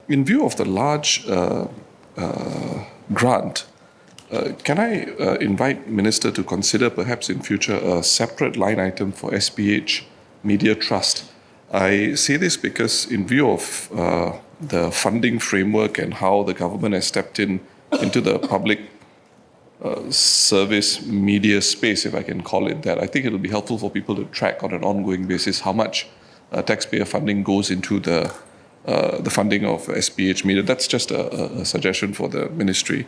in view of the large grant, can I invite Minister to consider perhaps in future a separate line item for SPH Media Trust? I say this because in view of the funding framework and how the government has stepped into the public service media space, if I can call it that, I think it will be helpful for people to track on an ongoing basis how much taxpayer funding goes into the funding of SPH Media. That's just a suggestion for the ministry.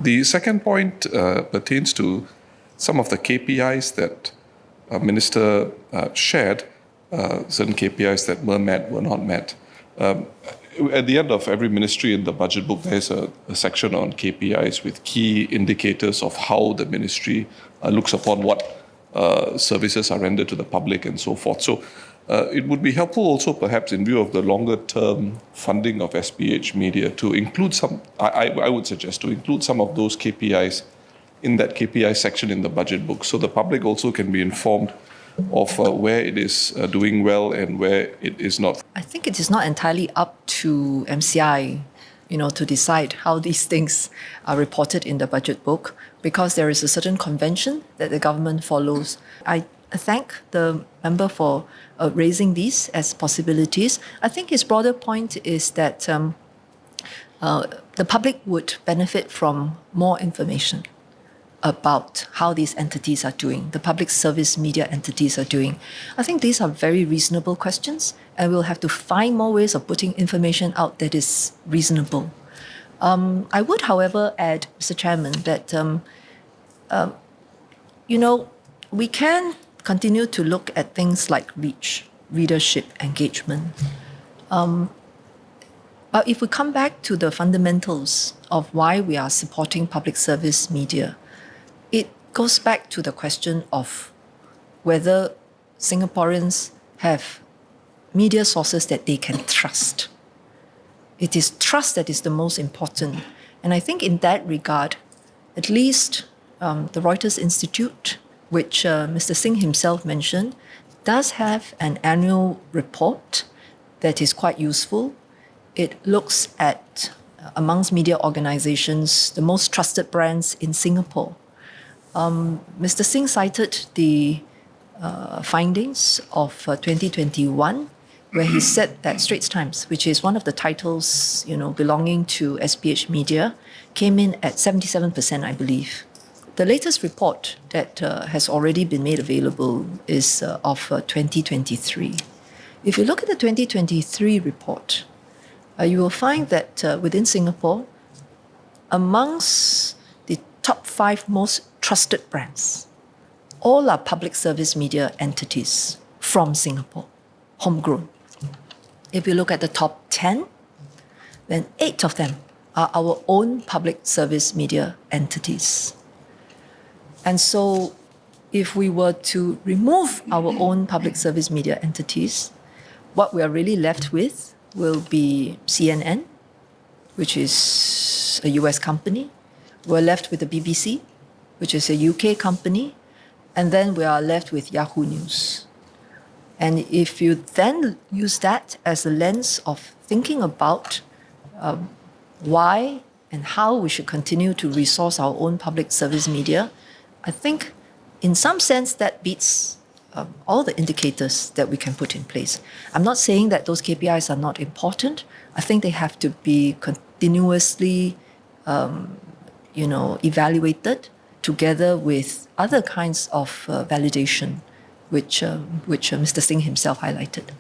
The second point pertains to some of the KPIs that Minister shared, certain KPIs that were met, were not met. At the end of every ministry in the budget book, there's a section on KPIs with key indicators of how the ministry looks upon what services are rendered to the public and so forth. So it would be helpful also perhaps in view of the longer term funding of SPH Media to include some, I would suggest to include some of those KPIs in that KPI section in the budget book, so the public also can be informed of where it is doing well and where it is not. I think it is not entirely up to MCI, to decide how these things are reported in the budget book, because there is a certain convention that the government follows. I thank the member for raising these as possibilities. I think his broader point is that the public would benefit from more information about how these entities are doing, the public service media entities are doing. I think these are very reasonable questions, and we'll have to find more ways of putting information out that is reasonable. I would, however, add, Mr. Chairman, that we can continue to look at things like reach, readership, engagement. But if we come back to the fundamentals of why we are supporting public service media, it goes back to the question of whether Singaporeans have media sources that they can trust. It is trust that is the most important. And I think in that regard, at least the Reuters Institute, which Mr. Singh himself mentioned, does have an annual report that is quite useful. It looks at, amongst media organizations, the most trusted brands in Singapore. Mr. Singh cited the findings of 2021, where he said that Straits Times, which is one of the titles, belonging to SPH Media, came in at 77%, I believe. The latest report that has already been made available is of 2023. If you look at the 2023 report, you will find that within Singapore, amongst the top 5 most trusted brands, all are public service media entities from Singapore, homegrown. If you look at the top 10, then 8 of them are our own public service media entities. And so if we were to remove our own public service media entities, what we are really left with will be CNN, which is a US company. We're left with the BBC, which is a UK company. And then we are left with Yahoo News. And if you then use that as a lens of thinking about why and how we should continue to resource our own public service media, I think in some sense that beats all the indicators that we can put in place. I'm not saying that those KPIs are not important. I think they have to be continuously evaluated together with other kinds of validation, which Mr. Singh himself highlighted.